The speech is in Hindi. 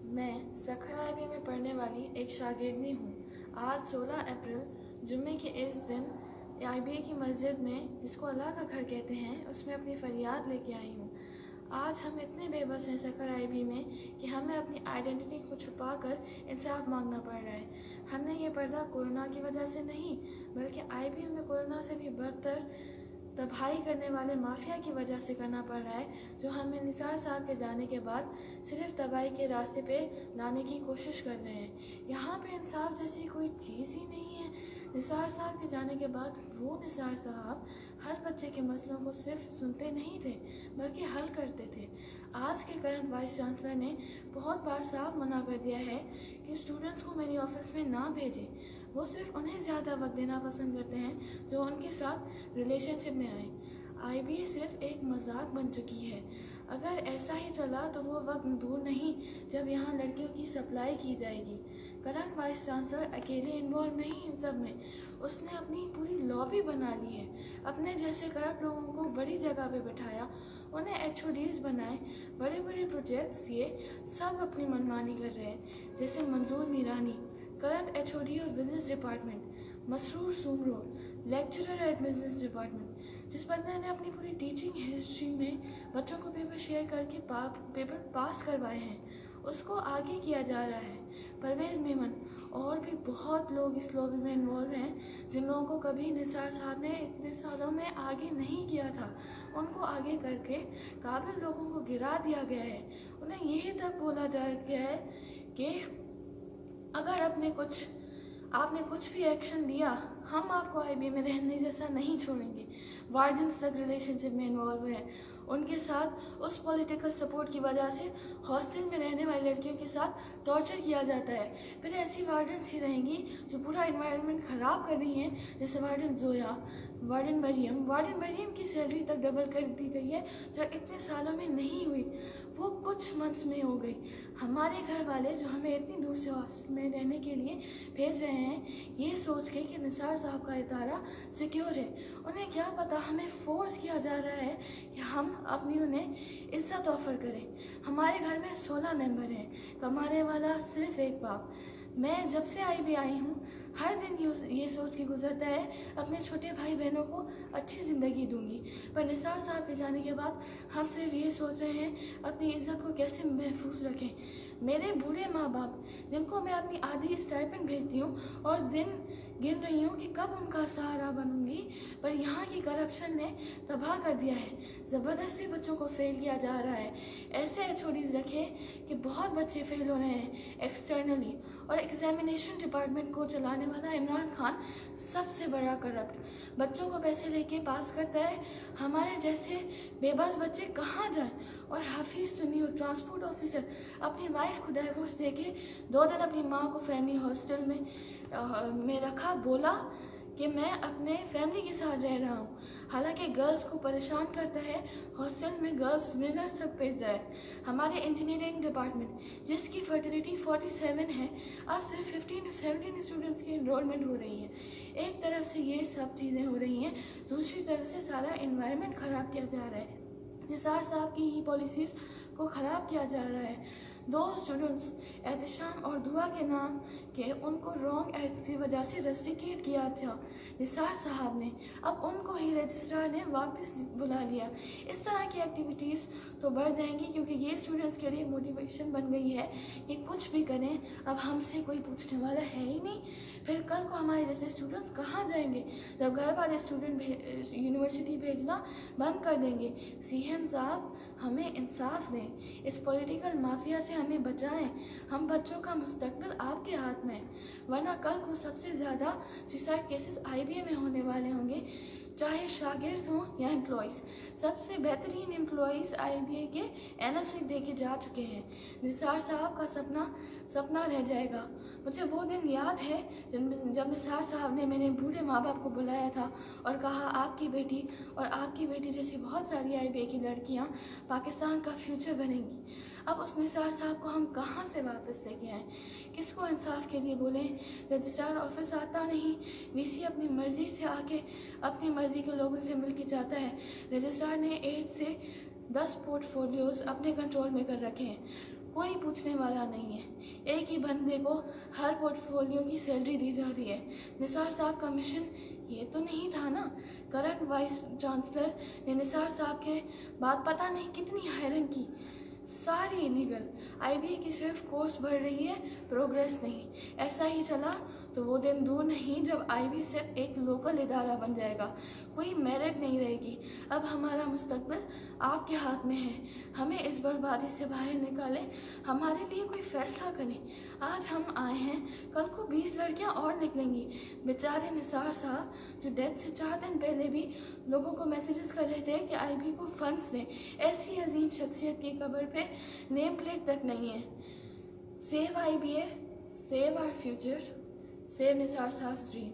मैं सखर आईबी में पढ़ने वाली एक शागिर्दनी हूँ। आज 16 अप्रैल जुम्मे के इस दिन आईबी की मस्जिद में, जिसको अल्लाह का घर कहते हैं, उसमें अपनी फरियाद लेके आई हूँ। आज हम इतने बेबस हैं सखर आईबी में कि हमें अपनी आइडेंटिटी को छुपाकर इंसाफ मांगना पड़ रहा है। हमने ये पर्दा कोरोना की वजह से नहीं, बल्कि आईबी में कोरोना से भी बदतर तबाही करने वाले माफिया की वजह से करना पड़ रहा है, जो हमें निसार साहब के जाने के बाद सिर्फ तबाही के रास्ते पे लाने की कोशिश कर रहे हैं। यहाँ पे इंसाफ जैसी कोई चीज़ ही नहीं है। निसार साहब के जाने के बाद वो निसार साहब हर बच्चे के मसलों को सिर्फ सुनते नहीं थे, बल्कि हल करते थे। आज के करंट वाइस चांसलर ने बहुत बार साफ मना कर दिया है कि स्टूडेंट्स को मेरी ऑफिस में ना भेजें। वो सिर्फ उन्हें ज़्यादा वक्त देना पसंद करते हैं जो उनके साथ रिलेशनशिप में आए। आईबी सिर्फ एक मजाक बन चुकी है। अगर ऐसा ही चला तो वो वक्त दूर नहीं जब यहाँ लड़कियों की सप्लाई की जाएगी। करंट वाइस चांसलर अकेले इन्वॉल्व नहीं इन सब में। उसने अपनी पूरी लॉबी बना ली है। अपने जैसे करप्ट लोगों को बड़ी जगह पे बिठाया, उन्हें एचओडीज बनाए, बड़े बड़े प्रोजेक्ट्स दिए, सब अपनी मनमानी कर रहे हैं। जैसे मंजूर Mirani, current HOD of business department, Masroor Soomro, lecturer at business department, जिस बंदे ने अपनी पूरी टीचिंग हिस्ट्री में बच्चों को पेपर शेयर करके पेपर पास करवाए हैं, उसको आगे किया जा रहा है। परवेज़ मेमन और भी बहुत लोग इस लॉबी में इन्वॉल्व हैं, जिन लोगों को कभी निसार साहब ने इतने सालों में आगे नहीं किया था, उनको आगे करके काबिल लोगों को गिरा दिया गया है। उन्हें यही तक बोला जा गया है कि अगर आपने कुछ भी एक्शन लिया, हम आपको आईबी में रहने जैसा नहीं छोड़ेंगे। वार्डन्स तक रिलेशनशिप में इन्वॉल्व हैं। उनके साथ उस पॉलिटिकल सपोर्ट की वजह से हॉस्टल में रहने वाली लड़कियों के साथ टॉर्चर किया जाता है। फिर ऐसी वार्डन्स ही रहेंगी जो पूरा एनवायरनमेंट ख़राब कर रही हैं, जैसे वार्डन जोया, वार्डन मरियम की सैलरी तक डबल कर दी गई है, जो इतने सालों में नहीं हुई, वो कुछ मंथ्स में हो गई। हमारे घर वाले जो हमें इतनी दूर से हॉस्टल में रहने के लिए भेज रहे हैं, ये सोच के कि निसार साहब का इदारा सिक्योर है, उन्हें क्या पता हमें फोर्स किया जा रहा है कि हम अपनी उन्हें इज्जत ऑफर करें। हमारे घर में 16 मेंबर हैं, कमाने वाला सिर्फ एक बाप। मैं जब से आईबी आई हूँ, हर दिन ये सोच के गुजरता है अपने छोटे भाई बहनों को अच्छी ज़िंदगी दूंगी, पर निसार साहब के जाने के बाद हम सिर्फ ये सोच रहे हैं अपनी इज्जत को कैसे महफूज रखें। मेरे बूढ़े माँ बाप, जिनको मैं अपनी आधी स्टाइपेंड भेजती हूँ और दिन गिन रही हूँ कि कब उनका सहारा बनूंगी, पर यहाँ की करप्शन ने तबाह कर दिया है। ज़बरदस्ती बच्चों को फेल किया जा रहा है। ऐसे एचओडीज रखे कि बहुत बच्चे फेल हो रहे हैं एक्सटर्नली, और एग्जामिनेशन डिपार्टमेंट को चलाने वाला इमरान खान सबसे बड़ा करप्ट। बच्चों को पैसे लेके पास करता है। हमारे जैसे बेबस बच्चे कहाँ जाएं? और हफीज़ सुन्नी, ट्रांसपोर्ट ऑफिसर, अपनी वाइफ को डाइवोर्स देके 2 दिन अपनी माँ को फैमिली हॉस्टल में रखा, बोला कि मैं अपने फैमिली के साथ रह रहा हूँ। हालांकि गर्ल्स को परेशान करता है हॉस्टल में गर्ल्स डिनर तक भेज जाए। हमारे इंजीनियरिंग डिपार्टमेंट, जिसकी फर्टिलिटी 47 है, अब सिर्फ 15 to 17 स्टूडेंट्स की इनरोलमेंट हो रही है। एक तरफ से ये सब चीज़ें हो रही हैं, दूसरी तरफ से सारा इन्वायरमेंट ख़राब किया जा रहा है। निसार साहब की ही पॉलिसीज़ को ख़राब किया जा रहा है। 2 स्टूडेंट्स एहतशाम और दुआ के नाम के उनको रॉन्ग एक्ट की वजह से रस्टिकेट किया था निसार साहब ने, अब उनको ही रजिस्ट्रार ने वापस बुला लिया। इस तरह की एक्टिविटीज़ तो बढ़ जाएंगी, क्योंकि ये स्टूडेंट्स के लिए मोटिवेशन बन गई है कि कुछ भी करें, अब हमसे कोई पूछने वाला है ही नहीं। फिर कल को हमारे जैसे स्टूडेंट्स कहाँ जाएंगे, जब घर वाले स्टूडेंट यूनिवर्सिटी भेजना बंद कर देंगे। सीएम साहब, हमें इंसाफ दें, इस पॉलिटिकल माफिया से हमें बचाएं। हम बच्चों का मुस्तकबिल आपके हाथ में है, वरना कल को सबसे ज़्यादा सुसाइड केसेस आईबी में होने वाले होंगे, चाहे शागिर्द हों या एम्प्लॉयज़। सबसे बेहतरीन एम्प्लॉयज़ आईबी के एनएससी दे के जा चुके हैं। निसार साहब का सपना रह जाएगा। मुझे वो दिन याद है जब निसार साहब ने मेरे बूढ़े माँ बाप को बुलाया था और कहा, आपकी बेटी और आपकी बेटी जैसी बहुत सारी आईबी की लड़कियाँ पाकिस्तान का फ्यूचर बनेंगी। अब उस निसार साहब को हम कहाँ से वापस लेके आएँ? किसको इंसाफ के लिए बोलें? रजिस्ट्रार ऑफिस आता नहीं, वीसी अपनी मर्जी से आके अपनी मर्जी के लोगों से मिल के जाता है। रजिस्ट्रार ने 8 से 10 पोर्टफोलियोज अपने कंट्रोल में कर रखे हैं। कोई पूछने वाला नहीं है। एक ही बंदे को हर पोर्टफोलियो की सैलरी दी जा रही है। निसार साहब का मिशन ये तो नहीं था ना। करंट वाइस चांसलर ने निसार साहब के बाद पता नहीं कितनी हायरिंग की, सारी इलीगल। आईबीए की सिर्फ कोर्स बढ़ रही है, प्रोग्रेस नहीं। ऐसा ही चला तो वो दिन दूर नहीं जब आईबी सिर्फ एक लोकल इदारा बन जाएगा, कोई मेरिट नहीं रहेगी। अब हमारा मुस्तकबिल आपके हाथ में है। हमें इस बर्बादी से बाहर निकालें, हमारे लिए कोई फैसला करें। आज हम आए हैं, कल को 20 लड़कियां और निकलेंगी। बेचारे निसार साहब जो डेथ से 4 दिन पहले भी लोगों को मैसेजेस कर रहे थे कि आईबी को फंड्स दें, ऐसी अजीम शख्सियत की कब्र पे नेम प्लेट तक नहीं है। Save IBA, save our future, save Nisar sahab's dream.